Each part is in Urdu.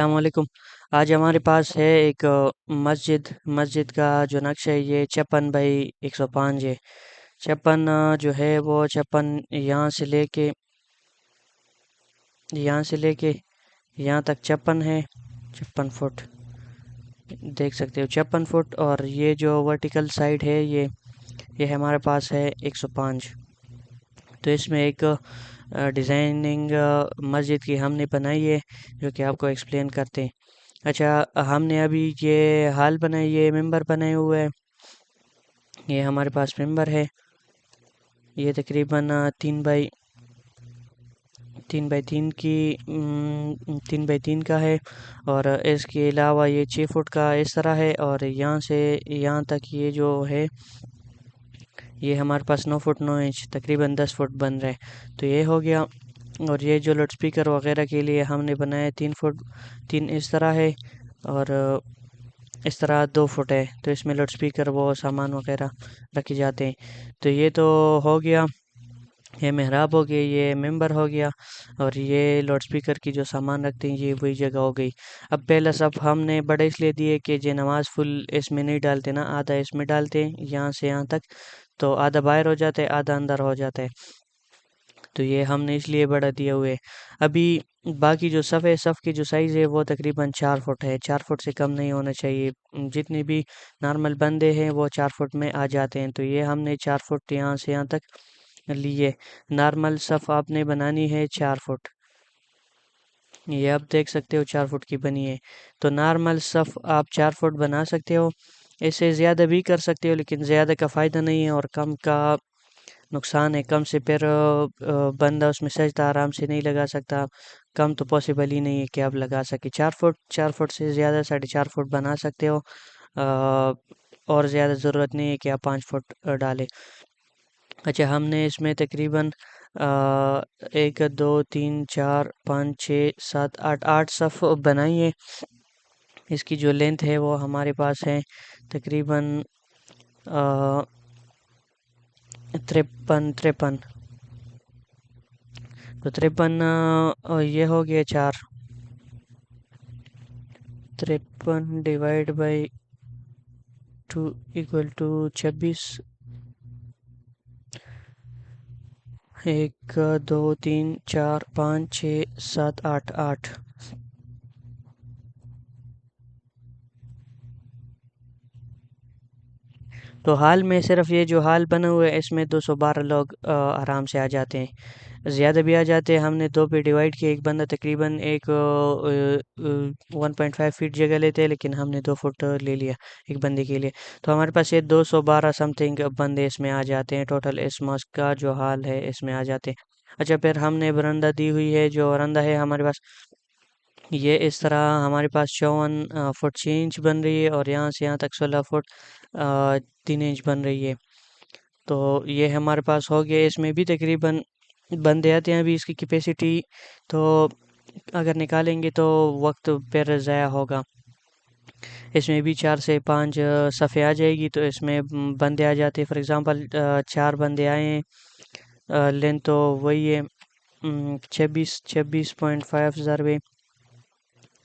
السلام علیکم۔ آج ہمارے پاس ہے ایک مسجد کا جو نقشہ ہے یہ 56/105 ہے۔ 56 جو ہے وہ 56 یہاں سے لے کے یہاں تک 56 ہے، 56 فٹ دیکھ سکتے ہو، 56 فٹ، اور یہ جو ورٹیکل سائڈ ہے یہ ہمارے پاس ہے 105۔ تو اس میں ایک ڈیزائننگ مسجد کی ہم نے بنائی ہے جو کہ آپ کو ایکسپلین کرتے ہیں۔ اچھا، ہم نے ابھی یہ ہال بنائی ہے، ممبر بنائے ہوئے ہے، یہ ہمارے پاس ممبر ہے، یہ تقریباً 3x3 کا ہے، اور اس کے علاوہ یہ 6 فٹ کا اس طرح ہے، اور یہاں سے یہاں تک یہ جو ہے یہ ہمارے پاس 9 فٹ 9 انچ، تقریباً 10 فٹ بن رہا ہے۔ تو یہ ہو گیا، اور یہ جو لاؤڈ اسپیکر وغیرہ کے لیے ہم نے بنایا 3 فٹ 3 اس طرح ہے، اور اس طرح 2 فٹ ہے، تو اس میں لاؤڈ اسپیکر وہ سامان وغیرہ رکھے جاتے ہیں۔ تو یہ تو ہو گیا، یہ محراب ہو گیا، یہ ممبر ہو گیا، اور یہ لاؤڈ اسپیکر کی جو سامان رکھتے ہیں یہ وہی جگہ ہو گئی۔ اب پہلا صف ہم نے بڑے اس لیے دیے کہ یہ نماز فل اس میں نہیں ڈالتے نا، آدھا اس میں ڈالتے ہیں یہاں سے یہاں تک، تو آدھا باہر ہو جاتا ہے، آدھا اندر ہو جاتا ہے، تو یہ ہم نے اس لیے بڑا دیے ہوئے۔ ابھی باقی جو صف کی جو سائز ہے وہ تقریباً 4 فٹ ہے، 4 فٹ سے کم نہیں ہونا چاہیے، جتنے بھی نارمل بندے ہیں وہ 4 فٹ میں آ جاتے ہیں، تو یہ ہم نے 4 فٹ یہاں سے یہاں تک لیے۔ نارمل صف آپ نے بنانی ہے 4 فٹ، یہ آپ دیکھ سکتے ہو 4 فٹ کی بنی ہے، تو نارمل صف آپ 4 فٹ بنا سکتے ہو، اس سے زیادہ بھی کر سکتے ہو، لیکن زیادہ کا فائدہ نہیں ہے اور کم کا نقصان ہے۔ کم سے پھر بندہ اس میں سجدہ آرام سے نہیں لگا سکتا، کم تو پاسبل ہی نہیں ہے کہ آپ لگا سکے۔ 4 فٹ سے زیادہ 4.5 فٹ بنا سکتے ہو، اور زیادہ ضرورت نہیں ہے کہ آپ 5 فٹ ڈالیں۔ اچھا، ہم نے اس میں تقریباً 1 2 3 4 5 6 7 8 صف بنائی ہے۔ اس کی جو لینتھ ہے وہ ہمارے پاس ہے تقریباً 53 تو 53 یہ ہو گیا 4، 53/2 = 26۔ 1 2 3 4 5 6 7 8 تو حال میں صرف یہ جو حال بنا ہوا ہے اس میں 212 لوگ آرام سے آ جاتے ہیں، زیادہ بھی آ جاتے ہیں۔ ہم نے 2 پہ ڈیوائڈ کیا، ایک بندہ تقریباً 1.5 فٹ جگہ لیتے ہیں، لیکن ہم نے 2 فٹ لے لیا ایک بندے کے لیے، تو ہمارے پاس یہ 212 سم تھنگ بندے اس میں آ جاتے ہیں، ٹوٹل اس ماسک کا جو حال ہے اس میں آ جاتے ہیں۔ اچھا، پھر ہم نے برندہ دی ہوئی ہے، جو برندہ ہے ہمارے پاس یہ اس طرح ہمارے پاس 54 فٹ 6 انچ بن رہی ہے، اور یہاں سے یہاں تک 16 فٹ 3 انچ بن رہی ہے، تو یہ ہمارے پاس ہو گیا۔ اس میں بھی تقریباً بندے آتے ہیں، ابھی اس کی کیپیسٹی تو اگر نکالیں گے تو وقت پھر ضائع ہوگا۔ اس میں بھی 4 سے 5 صفحے آ جائے گی، تو اس میں بندے آ جاتے ہیں، فار ایگزامپل 4 بندے آئے ہیں، لینتھ تو وہی ہے 26.5 ضربے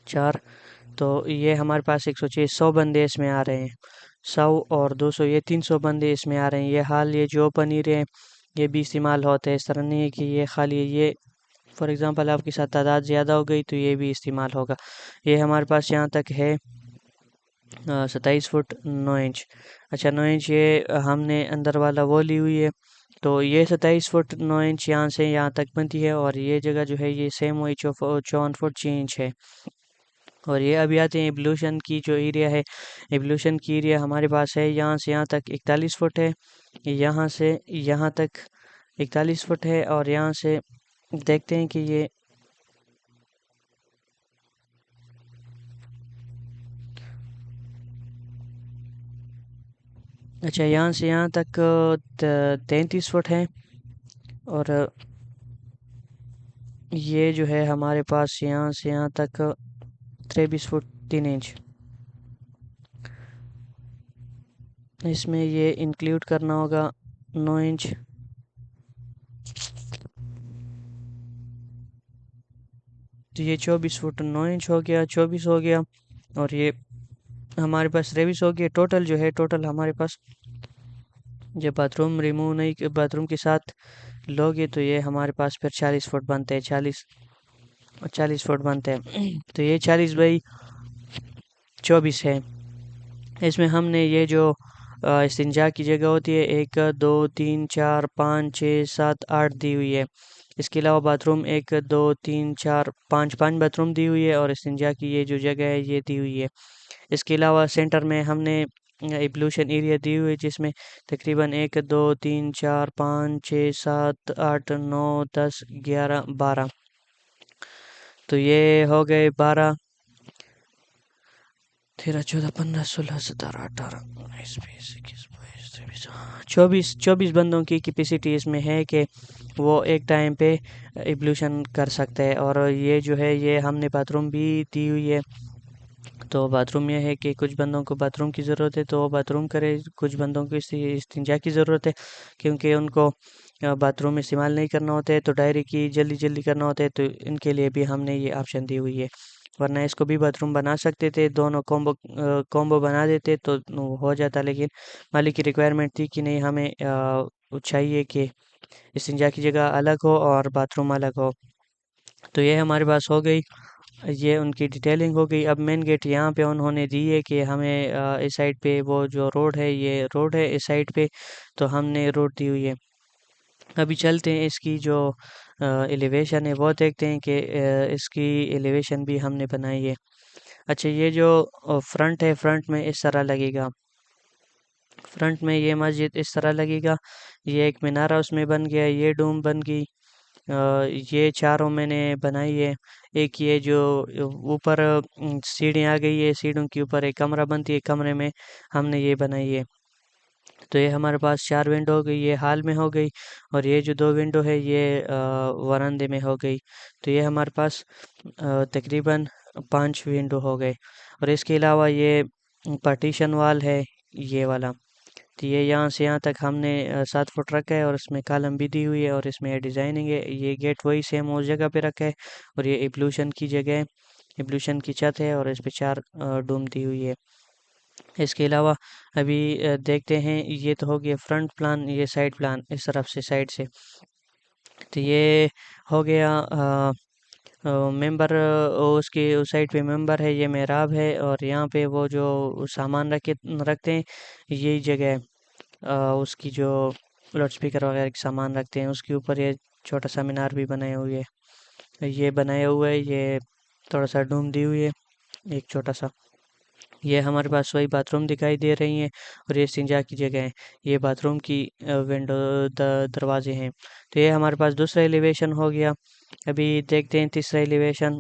4، تو یہ ہمارے پاس 100 بندے اس میں آ رہے ہیں، 100 اور 200 یہ 300 بندے اس میں آ رہے ہیں۔ یہ حال یہ جو پنیر ہے یہ بھی استعمال ہوتا ہے، اس طرح نہیں ہے کہ یہ خالی یہ فار ایگزامپل آپ کے ساتھ تعداد زیادہ ہو گئی تو یہ بھی استعمال ہوگا۔ یہ ہمارے پاس یہاں تک ہے 27 فٹ 9 انچ۔ اچھا، 9 انچ یہ ہم نے اندر والا وہ لی ہوئی ہے، تو یہ 27 فٹ 9 انچ یہاں سے یہاں تک بنتی ہے، اور یہ جگہ جو ہے یہ سیم وہی 54 فٹ 6 انچ ہے۔ اور یہ ابھی آتے ہیں ایبلیوشن کی جو ایریا ہے، ایبلیوشن کی ایریا ہمارے پاس ہے یہاں سے یہاں تک 41 فٹ ہے، یہاں سے یہاں تک 41 فٹ ہے، اور یہاں سے دیکھتے ہیں کہ یہ اچھا یہاں سے یہاں تک 33 فٹ ہے، اور یہ جو ہے ہمارے پاس یہاں سے یہاں تک 23 فٹ 3 انچ، اس میں یہ انکلیوڈ کرنا ہوگا 9 انچ، تو یہ 24 فٹ 9 انچ ہو گیا، 24 ہو گیا، اور یہ ہمارے پاس 23 ہو گیا۔ ٹوٹل جو ہے ٹوٹل ہمارے پاس جب باتھ روم ریموو نہیں باتھ روم کے ساتھ لوگے تو یہ ہمارے پاس پھر 40 فٹ بنتے ہیں، 40 فٹ بنتے ہیں۔ تو یہ 40 بائی 24 ہے۔ اس میں ہم نے یہ جو استنجا کی جگہ ہوتی ہے 1 2 3 4 5 6 7 8 دی ہوئی ہے۔ اس کے علاوہ باتھ روم 1 2 3 4 5 باتھ روم دی ہوئی ہے، اور استنجا کی یہ جو جگہ ہے یہ دی ہوئی ہے۔ اس کے علاوہ سینٹر میں ہم نے ایبلوشن ایریا دی ہوئی ہے، جس میں تقریباً 1 2 3 4 5 6 7 8 9 10 11 12، تو یہ ہو گئے 12 13 14 15 16 17 18 19 20 21 22 23 24 بندوں کی کیپیسٹی اس میں ہے کہ وہ ایک ٹائم پہ ایبلوشن کر سکتے ہیں۔ اور یہ جو ہے یہ ہم نے باتھ روم بھی دی ہوئی ہے۔ تو باتھ روم یہ ہے کہ کچھ بندوں کو باتھ روم کی ضرورت ہے تو وہ باتھ روم کرے، کچھ بندوں کو استنجا کی ضرورت ہے کیونکہ ان کو باتھ روم استعمال نہیں کرنا ہوتا ہے، تو ڈائری کی جلدی کرنا ہوتا ہے، تو ان کے لیے بھی ہم نے یہ آپشن دی ہوئی ہے۔ ورنہ اس کو بھی باتھ روم بنا سکتے تھے، دونوں کومبو بنا دیتے تو ہو جاتا، لیکن مالک کی ریکوائرمنٹ تھی کہ نہیں، ہمیں چاہیے کہ استنجا کی جگہ الگ ہو اور باتھ روم الگ ہو۔ تو یہ ہمارے پاس ہو گئی، یہ ان کی ڈیٹیلنگ ہو گئی۔ اب مین گیٹ یہاں پہ انہوں نے دی ہے کہ ہمیں اس سائڈ پہ وہ جو روڈ ہے، یہ روڈ ہے اس سائڈ پہ، تو ہم نے روڈ دی ہوئی ہے۔ ابھی چلتے ہیں اس کی جو ایلیویشن ہے وہ دیکھتے ہیں کہ اس کی ایلیویشن بھی ہم نے بنائی ہے۔ اچھا، یہ جو فرنٹ ہے، فرنٹ میں اس طرح لگے گا، فرنٹ میں یہ مسجد اس طرح لگے گا، یہ ایک مینارہ اس میں بن گیا، یہ ڈوم بن گئی، یہ چاروں میں نے بنائی ہے۔ ایک یہ جو اوپر سیڑھیں آ گئی ہے، سیڑھوں کے اوپر ایک کمرہ بنتی ہے، کمرے میں ہم نے یہ بنائی ہے۔ تو یہ ہمارے پاس 4 ونڈو ہو گئی، یہ ہال میں ہو گئی، اور یہ جو 2 ونڈو ہے یہ ورندے میں ہو گئی۔ تو یہ ہمارے پاس تقریباً 5 ونڈو ہو گئے، اور اس کے علاوہ یہ پارٹیشن وال ہے یہ والا، تو یہ یہاں سے یہاں تک ہم نے 7 فٹ رکھا ہے، اور اس میں کالم بھی دی ہوئی ہے، اور اس میں ڈیزائننگ ہے۔ یہ گیٹ وہی سیم اس جگہ پہ رکھا ہے، اور یہ ایبلوشن کی جگہ ہے، ایبلوشن کی چھت ہے، اور اس پہ 4 ڈوم دی ہوئی ہے۔ اس کے علاوہ ابھی دیکھتے ہیں، یہ تو ہو گیا فرنٹ پلان، یہ سائڈ پلان اس طرف سے سائڈ سے۔ تو یہ ہو گیا ممبر، اس کے اس سائڈ پہ ممبر ہے، یہ محراب ہے، اور یہاں پہ وہ جو سامان رکھتے ہیں یہی جگہ ہے، اس کی جو لاؤڈ اسپیکر وغیرہ کے سامان رکھتے ہیں، اس کے اوپر یہ چھوٹا سا مینار بھی بنائے ہوئے ہے، یہ بنایا ہوا ہے، یہ تھوڑا سا ڈوم دی ہوئی ہے ایک چھوٹا سا۔ یہ ہمارے پاس وہی باتھ روم دکھائی دے رہی ہیں، اور یہ استنجا کی جگہ ہے، یہ باتھ روم کی ونڈو دروازے ہیں۔ تو یہ ہمارے پاس دوسرا ایلیویشن ہو گیا۔ ابھی دیکھتے ہیں تیسرا ایلیویشن۔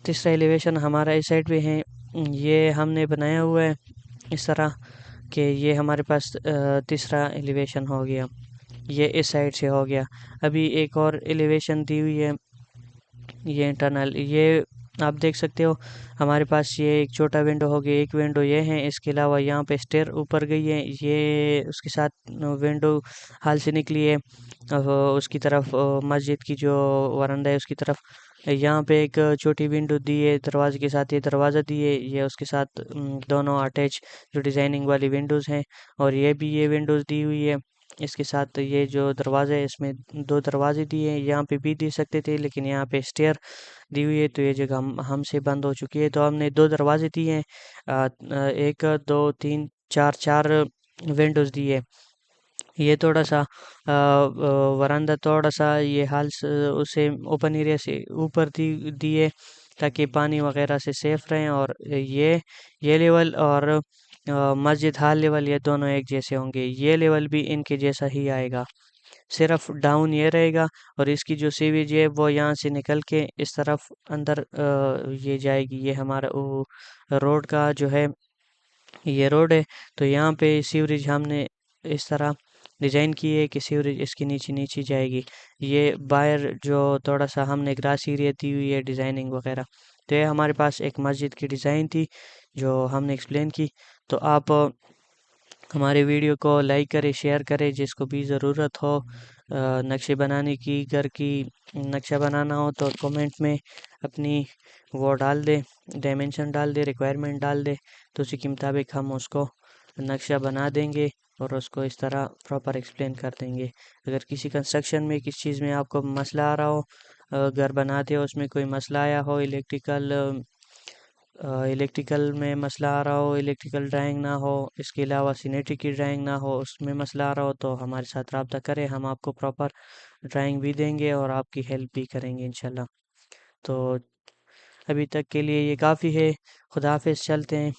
تیسرا ایلیویشن ہمارا اس سائڈ پہ ہے، یہ ہم نے بنایا ہوا ہے اس طرح کہ یہ ہمارے پاس تیسرا ایلیویشن ہو گیا، یہ اس سائڈ سے ہو گیا۔ ابھی ایک اور ایلیویشن دی ہوئی ہے، یہ انٹرنل، یہ آپ دیکھ سکتے ہو ہمارے پاس یہ ایک چھوٹا ونڈو ہو گیا، ایک ونڈو یہ ہے، اس کے علاوہ یہاں پہ اسٹیر اوپر گئی ہے، یہ اس کے ساتھ ونڈو ہال سے نکلی ہے، اس کی طرف مسجد کی جو ورندہ ہے اس کی طرف۔ یہاں پہ ایک چھوٹی ونڈو دی ہے دروازے کے ساتھ، یہ دروازہ دی ہے، یہ اس کے ساتھ دونوں اٹیچ جو ڈیزائننگ والی ونڈوز ہیں، اور یہ بھی یہ ونڈوز دی ہوئی ہے اس کے ساتھ۔ یہ جو دروازہ ہے اس میں 2 دروازے دیے ہیں، یہاں پہ بھی دے سکتے تھے لیکن یہاں پہ اسٹیئر دی ہوئی ہے، تو یہ جگہ ہم سے بند ہو چکی ہے، تو ہم نے 2 دروازے دیے ہیں، 1 2 3 4 ونڈوز دیے۔ یہ تھوڑا سا ورندہ تھوڑا سا یہ حال اسے اوپن ایریا سے اوپر دیے تاکہ پانی وغیرہ سے سیف رہیں، اور یہ لیول اور مسجد ہال لیول یہ دونوں ایک جیسے ہوں گے، یہ لیول بھی ان کے جیسا ہی آئے گا، صرف ڈاؤن یہ رہے گا، اور اس کی جو سیویج ہے وہ یہاں سے نکل کے اس طرف اندر یہ جائے گی۔ یہ ہمارا روڈ کا جو ہے یہ روڈ ہے، تو یہاں پہ سیوریج ہم نے اس طرح ڈیزائن کی ہے کہ سیوریج اس کی نیچے جائے گی۔ یہ باہر جو تھوڑا سا ہم نے گراس ایریا دی ہوئی ہے ڈیزائننگ وغیرہ۔ تو یہ ہمارے پاس ایک مسجد کی ڈیزائن تھی جو ہم نے ایکسپلین کی۔ تو آپ ہمارے ویڈیو کو لائک کریں، شیئر کریں، جس کو بھی ضرورت ہو نقشے بنانے کی، گھر کی نقشہ بنانا ہو تو کمنٹ میں اپنی وہ ڈال دے، ڈائمینشن ڈال دے، ریکوائرمنٹ ڈال دے، تو اسی کے مطابق ہم اس کو نقشہ بنا دیں گے اور اس کو اس طرح پراپر ایکسپلین کر دیں گے۔ اگر کسی کنسٹرکشن میں کس چیز میں آپ کو مسئلہ آ رہا ہو، گھر بناتے ہو اس میں کوئی مسئلہ آیا ہو، الیکٹریکل میں مسئلہ آ رہا ہو، الیکٹریکل ڈرائنگ نہ ہو، اس کے علاوہ سینیٹری کی ڈرائنگ نہ ہو، اس میں مسئلہ آ رہا ہو، تو ہمارے ساتھ رابطہ کریں، ہم آپ کو پراپر ڈرائنگ بھی دیں گے اور آپ کی ہیلپ بھی کریں گے انشاءاللہ۔ تو ابھی تک کے لیے یہ کافی ہے۔ خدا حافظ، چلتے ہیں۔